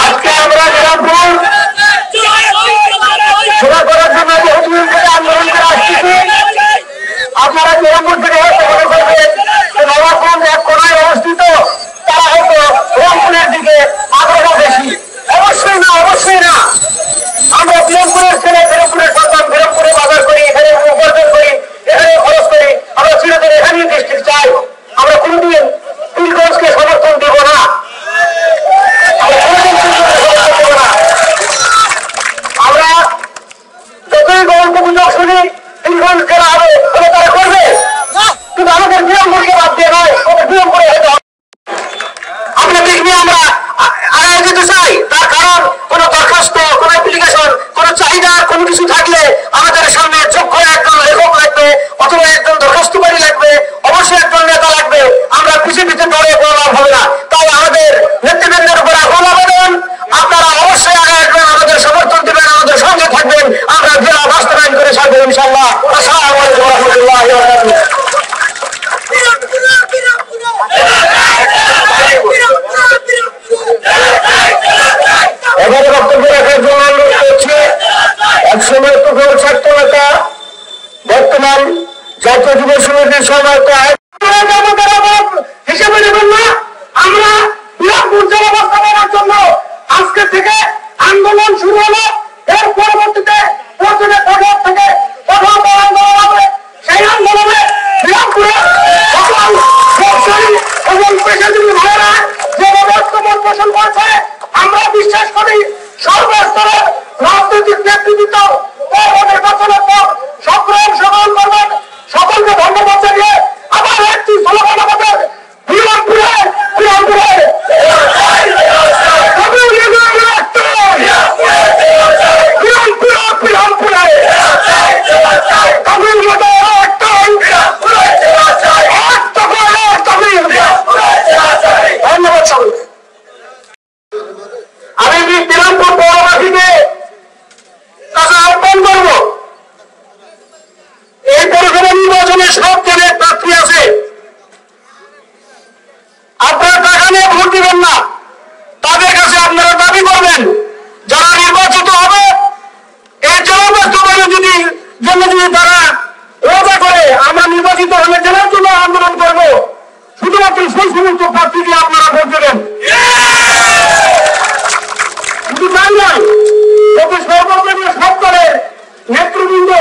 আজকে আমরা বিরামপুর সেবা করার জন্য বহুদিন থেকে আন্দোলন করে আসতেছি। আপনারা বিরামপুর থেকে হয়তো মনে করবেন নবাবগঞ্জ এক কোনায় অবস্থিত, তারা হয়তো রংপুরের দিকে আগ্রহ বেশি। অবশ্যই না, অবশ্যই না। আমরা বিরামপুরের ছেলে, বিরামপুরের সন্তান, বিরামপুরে বাজার করি, এখানে উপার্জন করি, এখানে খরচ করি। আমরা চিরদিন এখানেই ডিস্ট্রিক্ট চাই। আমরা কোনদিন পীরগঞ্জকে সমর্থন দেব না। আমরা যতই গল্প গুজব শুনি পীরগঞ্জ খেলা হবে, তারা করবে, কিন্তু আমাদের বিরামপুরকে বাদ দিয়ে নয়, ওদের বিরামপুরে হতে হবে। আমরা দেখবি আমরা আগায় যেতে চাই, তার কারণ কোন দরখাস্ত, কোন অ্যাপ্লিকেশন, কোন চাহিদা, কোনো কিছু থাকলে আমাদের সামনে যোগ্য একজন লেখক লাগবে, অথবা একজন দরখাস্তকারী লাগবে, অবশ্যই একজন নেতা লাগবে। আমরা পিছিয়ে পিছিয়ে দৌড়ে কোনো লাভ হবে না। তাই আমাদের নেতৃবৃন্দের উপর আহ্বান আবেদন, আপনারা অবশ্যই আগে আসবেন, আমাদের সমর্থন দেবেন, আমাদের সঙ্গে থাকবেন। আমরা জেলা বাস্তবায়ন করে ছাড়বো ইনশাআল্লাহ। আসসালামু আলাইকুম ওয়া রাহমাতুল্লাহি ওয়া বারাকাতুহু। এবারে বক্তব্য রাখার জন্য অনুরোধ করছি একসময় তখন ছাত্র নেতা, বর্তমান জাতীয় যুব সমিতির সভাপতি হিসেবে নেবেন না। আমরা বিরামপুর জেলা বাস্তবায়নের জন্য আজকে থেকে আন্দোলন শুরু হলো। এর পরবর্তীতে প্রয়োজনে কঠোর থেকে কঠোর আন্দোলন হবে। সেই আন্দোলনে বিরামপুরে সকল ব্যবসায়ী এবং পেশাজীবী ভাইয়েরা যেভাবে ঐক্যমত পোষণ করছে, আমরা বিশ্বাস করি সর্বস্তরের রাজনৈতিক নেতৃত্ব নির্বাচনের পর সক্রিয় অংশগ্রহণ করবেন। সকলকে ধন্যবাদ জানিয়ে আবার একটি স্লোগান আমাদের বিরামপুরে, বিরামপুরে ধন্যবাদ সকলকে। আমি বিরামপুর পৌরবাসীকে কাছে আহ্বান করব, এই পৌরসভা নির্বাচনে সব দলের প্রার্থী আছে, আপনারা টাকা নিয়ে ভোট দিবেন না। তাদের কাছে আপনারা দাবি করবেন, যারা নির্বাচিত হবে এই জেলা বাস্তবায়নের জন্য যদি তারা ওয়াদা করে আমরা নির্বাচিত হলে জেলার জন্য আন্দোলন করব, শুধুমাত্র সেই সমস্ত প্রার্থীকে আপনারা ভোট দেবেন। শুধু তাই নয়, প্রতি সর্বদলীয় সব দলের নেতৃবৃন্দ,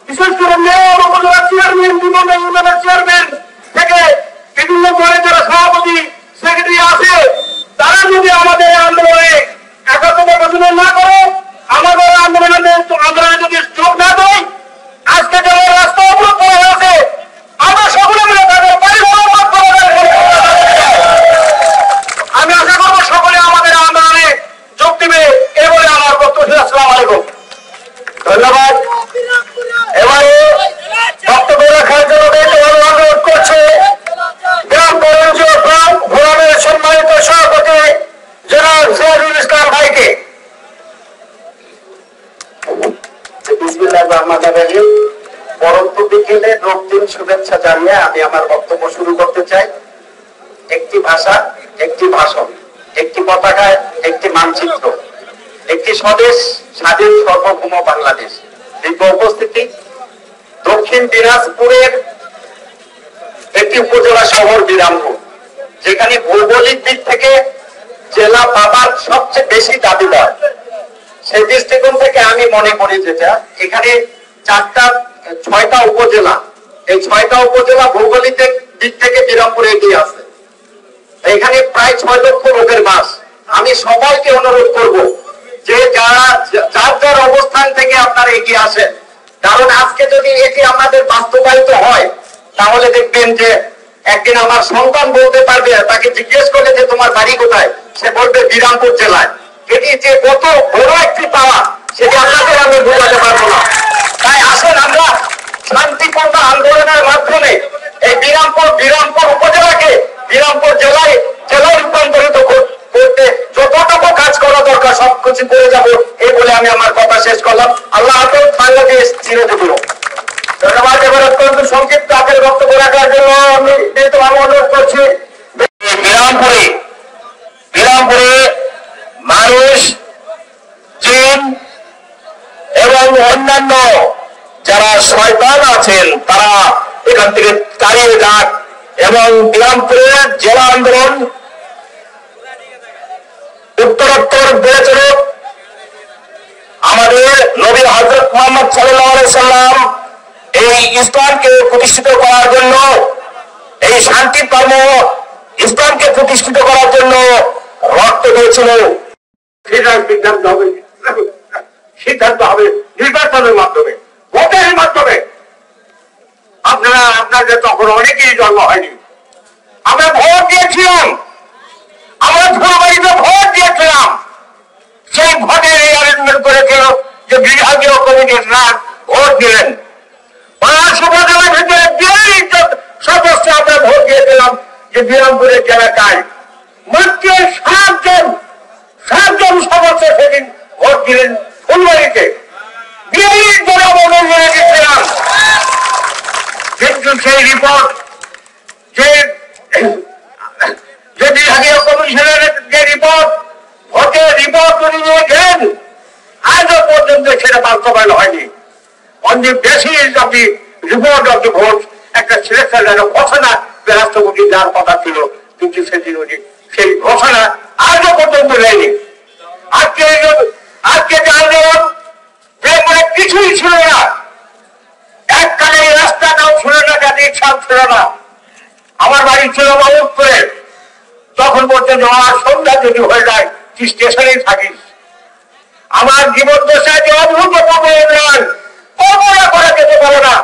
বিশেষ করে মেয়র, উপজেলা চেয়ারম্যান, বিভিন্ন ইউনিয়নের চেয়ারম্যান থেকে বিভিন্ন দলের যারা সভাপতি, সেক্রেটারি আছে, তারা যদি আমাদের আন্দোলনে একাত্মতা ঘোষণা না করে, আমাদের আন্দোলনে যদি যোগ না দেয়, আজকে যারা রাস্তা অবরোধ করা হয়েছে, আমরা সকলে মিলে তাদের বাড়ি অবরোধ করা। আমি আশা করবো সকলে আমাদের আন্দোলনে যোগ দিবে। এ বলে আমার বক্তব্য। আসসালামু আলাইকুম, ধন্যবাদ। এবারে বক্তব্য রাখার জন্য অনুরোধ করছে গ্রাম পৌরঞ্জীয় গ্রাম ভোরামের সম্মানিত সভাপতি জনাব সিরাজুল ইসলাম ভাইকে। বিসমিল্লাহির রহমানির রহিম। পরন্ত বিকেলে রক্তিম শুভেচ্ছা জানিয়ে আমি আমার বক্তব্য শুরু করতে চাই। একটি ভাষা, একটি ভাষণ, একটি পতাকা, একটি মানচিত্র, একটি স্বদেশ, স্বাধীন সার্বভৌম বাংলাদেশ। দিব্য উপস্থিতি, দক্ষিণ দিনাজপুরের একটি উপজেলা শহর বিরামপুর, যেখানে ভৌগোলিক দিক থেকে জেলা পাবার সবচেয়ে বেশি দাবিদার। সেই দৃষ্টিকোণ থেকে আমি মনে করি যেটা এখানে 6টা উপজেলা, এই 6টা উপজেলা ভৌগোলিক দিক থেকে বিরামপুরে এগিয়ে আছে। এখানে প্রায় 6 লক্ষ লোকের বাস। আমি সবাইকে অনুরোধ করব যে যার যার অবস্থান থেকে আপনারা এগিয়ে আসেন, কারণ আজকে যদি এটি আমাদের বাস্তবায়িত হয়, তাহলে দেখবেন যে একদিন আমার সন্তান বলতে পারবে, তাকে জিজ্ঞেস করলে যে তোমার বাড়ি কোথায়, সে বলবে বিরামপুর জেলায়। এটি যে কত বড় একটি পাওয়া, সেটি আপনাদের আমি বোঝাতে পারবো না। তাই আসেন আমরা শান্তিপূর্ণ আন্দোলনের মাধ্যমে এই বিরামপুর উপজেলাকে বিরামপুর জেলায় রূপান্তরিত করতে যতটুকু কাজ করা দরকার সবকিছু করে যাব, এই বলে আমি আমার কথা শেষ করলাম। আল্লাহ হাফেজ। বাংলাদেশ চিরজীবী। ধন্যবাদ। এবার অত্যন্ত সংক্ষিপ্ত আকারে বক্তব্য রাখার জন্য আমি অনুরোধ করছি বিরামপুরে অন্যান্য যারা শয়তান আছেন তারা এখান থেকে তাড়িয়ে যাক এবং দিনাজপুরের জেলা আন্দোলন উত্তরোত্তর বেড়ে চলুক। আমাদের নবী হযরত মুহাম্মদ সাল্লাল্লাহু আলাইহি সাল্লাম এই ইসলামকে প্রতিষ্ঠিত করার জন্য, এই শান্তি ধর্ম ইসলামকে প্রতিষ্ঠিত করার জন্য রক্ত দিয়েছিল। সিদ্ধান্ত হবে নির্বাচনের মাধ্যমে, ভোটের মাধ্যমে। আপনাদের তখন অনেকেই জন্ম হয়নি। আমরা ভোট দিয়েছিলাম, আমরা ধুলাবাড়িতে ভোট দিয়েছিলাম। সেই ভোটের এই অ্যারেঞ্জমেন্ট করেছিল যে বিভাগীয় কমিটির ভোট দিলেন। উপজেলার ভিতরে সদস্য আমরা ভোট দিয়েছিলাম যে দিনাজপুরের জেলাকায় মাত্র 7 জন সদস্য সেদিন ভোট দিলেন ফুলবাড়িতে। বিএনপির জনগণ দিয়েছিলাম, কিন্তু সেই রিপোর্ট যে বিভাগীয় কমিশনের যে রিপোর্ট, ভোটের রিপোর্ট উনি নিয়ে গেলেন, আজও পর্যন্ত সেটা বাস্তবায়ন হয়নি। On the basis of the report of the vote একটা সিলেকশনের ঘোষণা রাষ্ট্রপতি দেওয়ার কথা ছিল, কিন্তু সেদিন উনি সেই ঘোষণা আজও পর্যন্ত নেয়নি। আজকে যে আন্দোলন মানে কিছুই ছিল না, এককালে রাস্তাটাও ছিল না, জাতির ছাপ ছিল না। আমার বাড়ি ছিল মাহমুদপুরে, তখন পর্যন্ত আমার সন্ধ্যা যদি হয়ে যায় তুই স্টেশনেই থাকিস। আমার জীবন দশায় যে অভূতপূর্ব উন্নয়ন কল্পনা করা যেতে পারে না।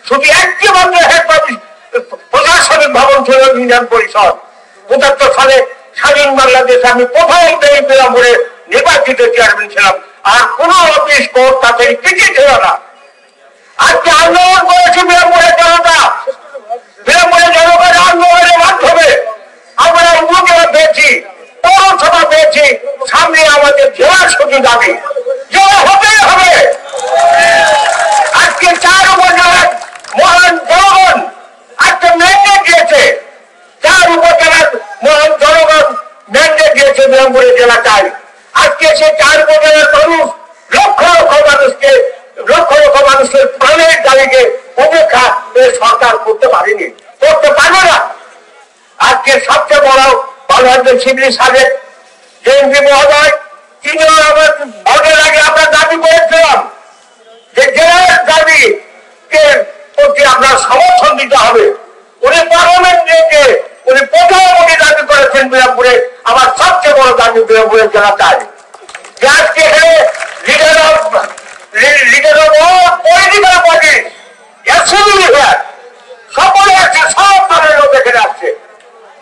শুধু একটি মাত্র প্রশাসনিক ভবন ছিল ইউনিয়ন পরিষদ। ৭৫ সালে স্বাধীন বাংলাদেশে আমি প্রথম বিরামপুরে নির্বাচিত চেয়ারম্যান ছিলাম, আর কোন অফিস কোর্ট তাদের কিছু ছিল না। আজকে আন্দোলন করেছে বিরামপুরের জনতা, বিরামপুরের জনগণের আন্দোলনের মাধ্যমে আমরা উপজেলা পেয়েছি, পৌরসভা পেয়েছি, সামনে আমাদের জেলা সচিব দাবি জেলা হতেই হবে। আজকে 4 উপজেলার মহান জনগণ আজকে ম্যান্ডেট দিয়েছে, 4 উপজেলার মহান জনগণ ম্যান্ডেট দিয়েছে বিরামপুরের জেলাটায়। আজকে সেই 4 উপজেলার মানুষ লক্ষ লক্ষ মানুষের প্রাণের দাবিকে উপেক্ষা সরকার করতে পারেনি, করতে পারবে না। আজকে সবচেয়ে বড় বাংলাদেশ শিবির সাবেক এমপি মহোদয়, তিনিও আমার ভোটের আগে আমরা দাবি করেছিলাম যে জেলার দাবিকে প্রতি আপনার সমর্থন দিতে হবে। উনি পার্লামেন্টে উনি প্রধানমন্ত্রী দাবি করেছেন বিরামপুরে। আমার সবচেয়ে বড় দাবি বিরামপুরের জেলাটায় যে আজকে এখানে লিডার অফ পলিটিক্যাল পার্টি সকলে আছে, সব দলের লোক এখানে আসছে।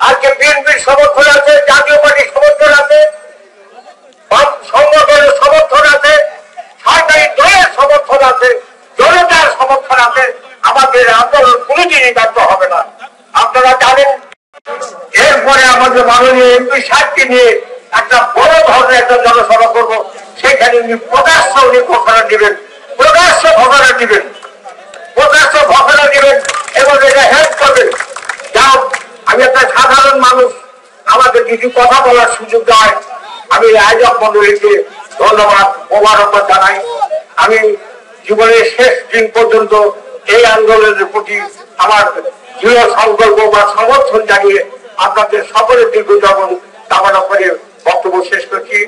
আজকে বিএনপির সমর্থন আছে, জাতীয় পার্টির সমর্থন আছে, সংগঠনের সমর্থন আছে, সরকারি দলের সমর্থন আছে, জনতার সমর্থন আছে। আমাদের আন্দোলন কোনোদিনই ব্যর্থ হবে না। আপনারা জানেন এরপরে আমাদের মাননীয় এমপি সাহেবকে নিয়ে একটা বড় ধরনের একটা জনসভা করবো। সেখানে উনি প্রকাশ্য ঘোষণা দিবেন, প্রকাশ্য ঘোষণা দিবেন এবং এটা হেল্প করবেন। যাও, আমি একটা সাধারণ মানুষ, আমাদের কিছু কথা বলার সুযোগ দেয়, আমি আয়োজক মন্ডলীকে ধন্যবাদ মোবারকবাদ জানাই। আমি জীবনের শেষ দিন পর্যন্ত এই আন্দোলনের প্রতি আমার দৃঢ় সংকল্প বা সমর্থন জানিয়ে আপনাদের সকলের দীর্ঘ জীবন কামনা করে বক্তব্য শেষ করছি।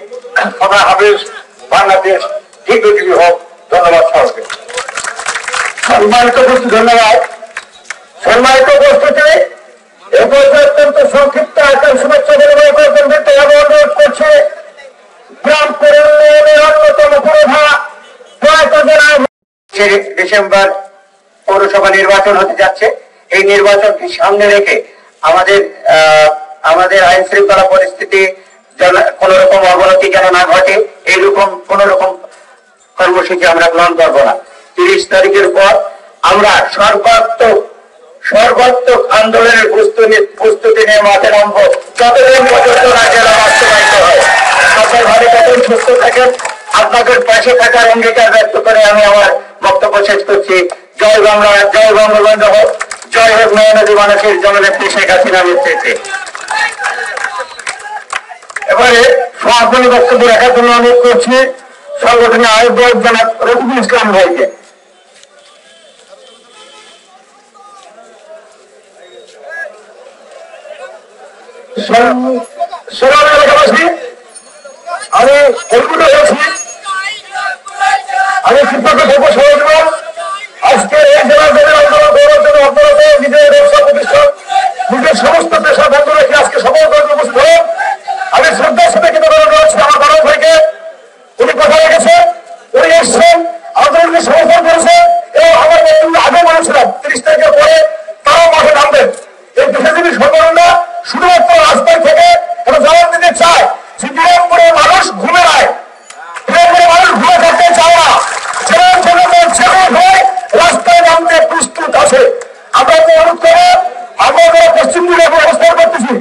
খোদা হাফেজ, বাংলাদেশ দীর্ঘজীবী হোক। ধন্যবাদ সবাইকে। ধন্যবাদ। সম্মানিত উপস্থিতি, এ পর্যায়ে অত্যন্ত সংক্ষিপ্ত আকার শুভেচ্ছা বিনিময় করবেন বলতে অনুরোধ করছে বিরামপুরের উন্নয়নের অন্যতম পুরোধা প্রয়াত জেলার ডিসেম্বর পৌরসভা নির্বাচন হতে যাচ্ছে। এই নির্বাচনকে সামনে রেখে আমাদের আইন শৃঙ্খলা পরিস্থিতি কোন রকম অবনতি যেন না ঘটে, এইরকম কোন রকম কর্মসূচি আমরা গ্রহণ করবো না। 30 তারিখের পর আমরা সর্বাত্মক আন্দোলনের প্রস্তুতি নিয়ে মাঠে নামবো, যতদিন পর্যন্ত না জেলা বাস্তবায়িত হয়। সকল ভালো থাকেন, সুস্থ থাকেন। আপনাদের পাশে থাকার অঙ্গীকার ব্যক্ত করে আমি আমার বক্তব্য শেষ করছি। জয় বাংলা, জয় বঙ্গবন্ধু হোক, জয় হোক নয়নদী মানুষের জননেত্রী শেখ হাসিনার নেতৃত্বে। এবারে সমাপনী বক্তব্য রাখার জন্য অনুরোধ করছি সংগঠনের আয়োজক জনাব রফিকুল ইসলাম ভাইকে। এলাকাবাসী, আমি অনুভূত হয়েছি, আমি কৃতজ্ঞ থাকবো সবাই জীবন। আজকে এই জেলা জমির আন্দোলন করার জন্য আপনারা নিজের ব্যবসা প্রতিষ্ঠান, নিজের সমস্ত পেশা বন্ধ রেখে আজকে সফল করে উপস্থিত হলেন। আমি শ্রদ্ধার সাথে কৃতজ্ঞতা জানাচ্ছি আমার বড় ভাইকে। উনি কথা রেখেছেন, উনি এসছেন, আন্দোলনকে সমর্থন করেছেন এবং আমার বক্তব্য আগে বলেছিলাম 30 তারিখের পরে তারাও মাঠে নামবেন। এই পেশাজীবী সংগঠনটা শুধুমাত্র রাস্তায় থেকে একটা জবাব দিতে চায় যে বিরামপুরের মানুষ ঘুমে নাই, বিরামপুরের মানুষ ঘুমে থাকতে চায় না, জেলার জনগণ ছেলে হয়ে রাস্তায় নামতে প্রস্তুত আছে। আমরা তো অনুরোধ করে আমরা যারা পশ্চিম দিকে অবস্থান করতেছি